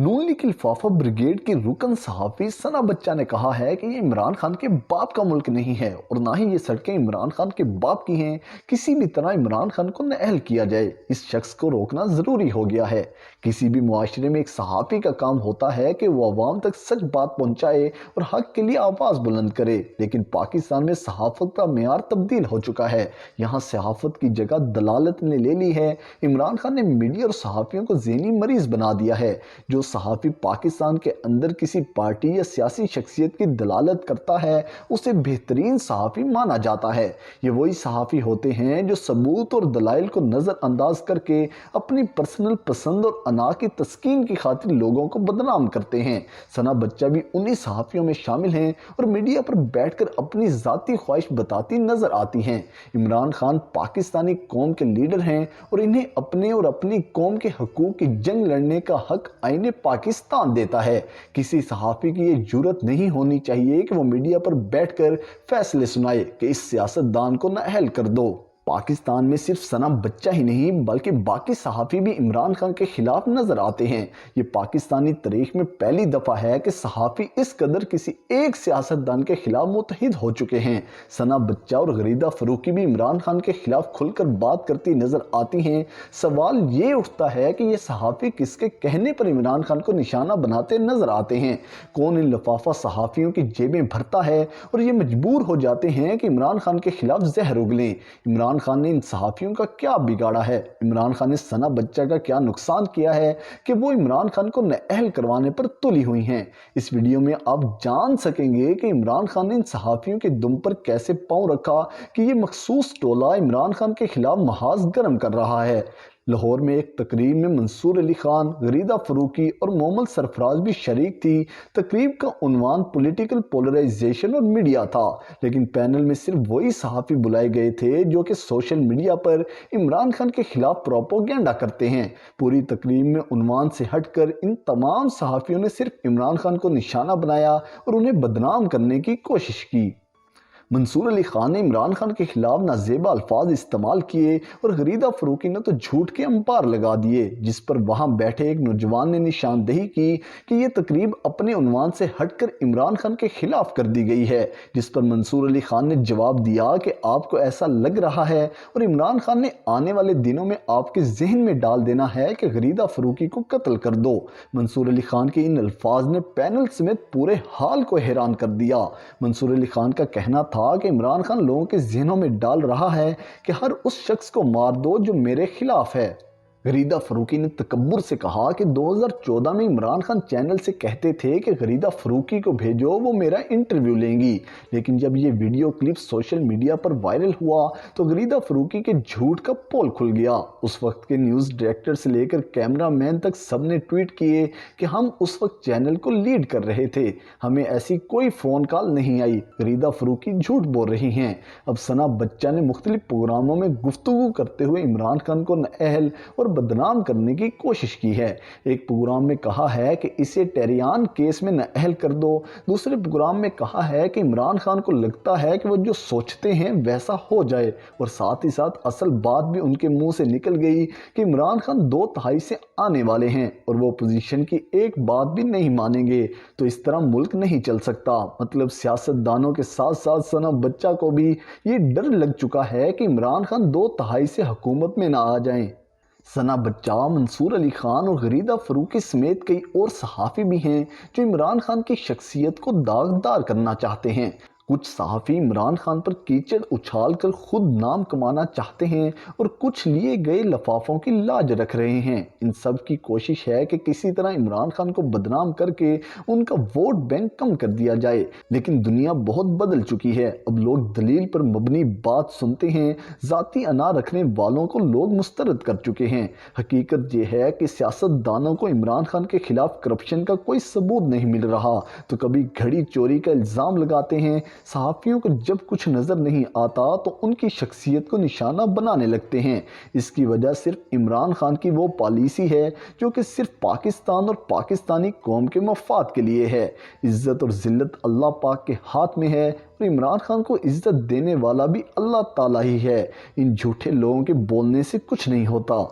नून league लिफाफा brigade की रुकन सहाफी सना बच्चा ने कहा है कि ये इमरान खान के बाप का मुल्क नहीं है और ना ही ये सड़कें इमरान खान के बाप की हैं। किसी भी तरह इमरान खान को नाअहल किया जाए, इस शख्स को रोकना जरूरी हो गया है। किसी भी मुआशरे में एक सहाफी का काम होता है कि वो अवाम तक सच बात पहुंचाए और हक के लिए आवाज बुलंद करे, लेकिन पाकिस्तान में सहाफत का मेयार तब्दील हो चुका है। यहाँ सहाफत की जगह दलालत ने ले ली है। इमरान खान ने मीडिया और सहाफियों को ज़हनी मरीज बना दिया है। जो सहाफ़ी पाकिस्तान के अंदर किसी पार्टी या सियासी शख्सियत की दलालत करता है, उसे बेहतरीन सहाफ़ी माना जाता है। ये वही सहाफ़ी होते हैं जो सबूत और दलाइल को नज़रअंदाज करके अपनी पर्सनल पसंद और अना की तस्कीन की खातिर लोगों को बदनाम करते हैं। सना बच्चा भी उन्हीं सहाफ़ियों में शामिल हैं और मीडिया पर बैठकर अपनी ज़ाती ख्वाहिश बताती नजर आती हैं। इमरान खान पाकिस्तानी कौम के लीडर हैं और इन्हें अपने और अपनी कौम के हकूक़ की जंग लड़ने का हक आईने पाकिस्तान देता है। किसी सहाफ़ी की ये जुर्रत नहीं होनी चाहिए कि वो मीडिया पर बैठकर फैसले सुनाए कि इस सियासतदान को नाअहल कर दो। पाकिस्तान में सिर्फ सना बच्चा ही नहीं बल्कि बाकी सहाफ़ी भी इमरान खान के खिलाफ नजर आते हैं। ये पाकिस्तानी तारीख में पहली दफ़ा है कि सहाफ़ी इस कदर किसी एक सियासतदान के खिलाफ मुतहिद हो चुके हैं। सना बच्चा और गरीदा फरूकी भी इमरान खान के खिलाफ खुलकर बात करती नजर आती हैं। सवाल ये उठता है कि ये सहाफ़ी किसके कहने पर इमरान खान को निशाना बनाते नजर आते हैं। कौन इन लफाफा सहाफ़ियों की जेबें भरता है और ये मजबूर हो जाते हैं कि इमरान खान के खिलाफ जहर उगलें। इमरान खान ने इन सहाफ़ियों का क्या बिगाड़ा है? इमरान खान ने सना बच्चा का क्या नुकसान किया है कि वो इमरान खान को नाअहल करवाने पर तुली हुई हैं? इस वीडियो में आप जान सकेंगे कि इमरान खान ने इन सहाफ़ियों के दुम पर कैसे पांव रखा कि ये मखसूस टोला इमरान खान के खिलाफ महाज गर्म कर रहा है। लाहौर में एक तकरीब में मंसूर अली खान, गरीदा फरूकी और मोहम्मद सरफराज भी शरीक थी। तकरीब का उन्वान पॉलिटिकल पोलराइजेशन और मीडिया था, लेकिन पैनल में सिर्फ वही सहाफ़ी बुलाए गए थे जो कि सोशल मीडिया पर इमरान खान के खिलाफ प्रोपोगेंडा करते हैं। पूरी तकरीब में उन्वान से हटकर इन तमाम सहाफ़ियों ने सिर्फ इमरान खान को निशाना बनाया और उन्हें बदनाम करने की कोशिश की। मंसूर अली खान ने इमरान खान के खिलाफ नाजेबा अल्फाज इस्तेमाल किए और गरीदा फरूकी ने तो झूठ के अंपार लगा दिए, जिस पर वहां बैठे एक नौजवान ने निशानदेही की कि यह तकरीब अपने उन्वान से हटकर इमरान खान के खिलाफ कर दी गई है, जिस पर मंसूर अली खान ने जवाब दिया कि आपको ऐसा लग रहा है और इमरान खान ने आने वाले दिनों में आपके जहन में डाल देना है कि गरीदा फरूकी को कत्ल कर दो। मंसूर अली खान के इन अल्फाज ने पैनल समेत पूरे हाल को हैरान कर दिया। मंसूर अली खान का कहना था कि इमरान खान लोगों के ज़हनों में डाल रहा है कि हर उस शख्स को मार दो जो मेरे खिलाफ है। गरीदा फरूकी ने तकब्बुर से कहा कि 2014 में इमरान खान चैनल से कहते थे कि गरीदा फरूकी को भेजो, वो मेरा इंटरव्यू लेंगी, लेकिन जब ये वीडियो क्लिप सोशल मीडिया पर वायरल हुआ तो गरीदा फरूकी के झूठ का पोल खुल गया। उस वक्त के न्यूज़ डायरेक्टर से लेकर कैमरामैन तक सबने ट्वीट किए कि हम उस वक्त चैनल को लीड कर रहे थे, हमें ऐसी कोई फ़ोन कॉल नहीं आई। गरीदा फरूकी झूठ बोल रही हैं। अब सना बच्चा ने मुख्तलिफ प्रोग्रामों में गुफ्तगू करते हुए इमरान खान को नाअहल और बदनाम करने की कोशिश की है। एक प्रोग्राम में कहा है कि इसे टेरियान केस में नाअहल कर दो। दूसरे प्रोग्राम में कहा है कि इमरान खान को लगता है कि वो जो सोचते हैं वैसा हो जाए, और साथ ही साथ असल बात भी उनके मुंह से निकल गई कि इमरान खान 2/3 से आने वाले हैं और वो अपोजिशन की एक बात भी नहीं मानेंगे। तो इस तरह मुल्क नहीं चल सकता। मतलब सियासतदानों के साथ साथ सना बच्चा को भी ये डर लग चुका है कि इमरान खान 2/3 से हुकूमत में ना आ जाएं। सना बच्चा, मंसूर अली खान और गरीदा फरूकी समेत कई और सहाफ़ी भी हैं जो इमरान खान की शख्सियत को दागदार करना चाहते हैं। कुछ सहाफ़ी इमरान खान पर कीचड़ उछाल कर खुद नाम कमाना चाहते हैं और कुछ लिए गए लफाफों की लाज रख रहे हैं। इन सब की कोशिश है कि किसी तरह इमरान खान को बदनाम करके उनका वोट बैंक कम कर दिया जाए, लेकिन दुनिया बहुत बदल चुकी है। अब लोग दलील पर मबनी बात सुनते हैं, ज़ाती अना रखने वालों को लोग मुस्तरद कर चुके हैं। हकीकत यह है कि सियासतदानों को इमरान खान के खिलाफ करप्शन का कोई सबूत नहीं मिल रहा तो कभी घड़ी चोरी का इल्ज़ाम लगाते हैं। सहाफ़ियों को जब कुछ नज़र नहीं आता तो उनकी शख्सियत को निशाना बनाने लगते हैं। इसकी वजह सिर्फ इमरान खान की वो पॉलिसी है जो कि सिर्फ पाकिस्तान और पाकिस्तानी कौम के मफाद के लिए है। इज़्ज़त और ज़िल्लत अल्लाह पाक के हाथ में है और इमरान खान को इज़्ज़त देने वाला भी अल्लाह ताला ही है। इन झूठे लोगों के बोलने से कुछ नहीं होता।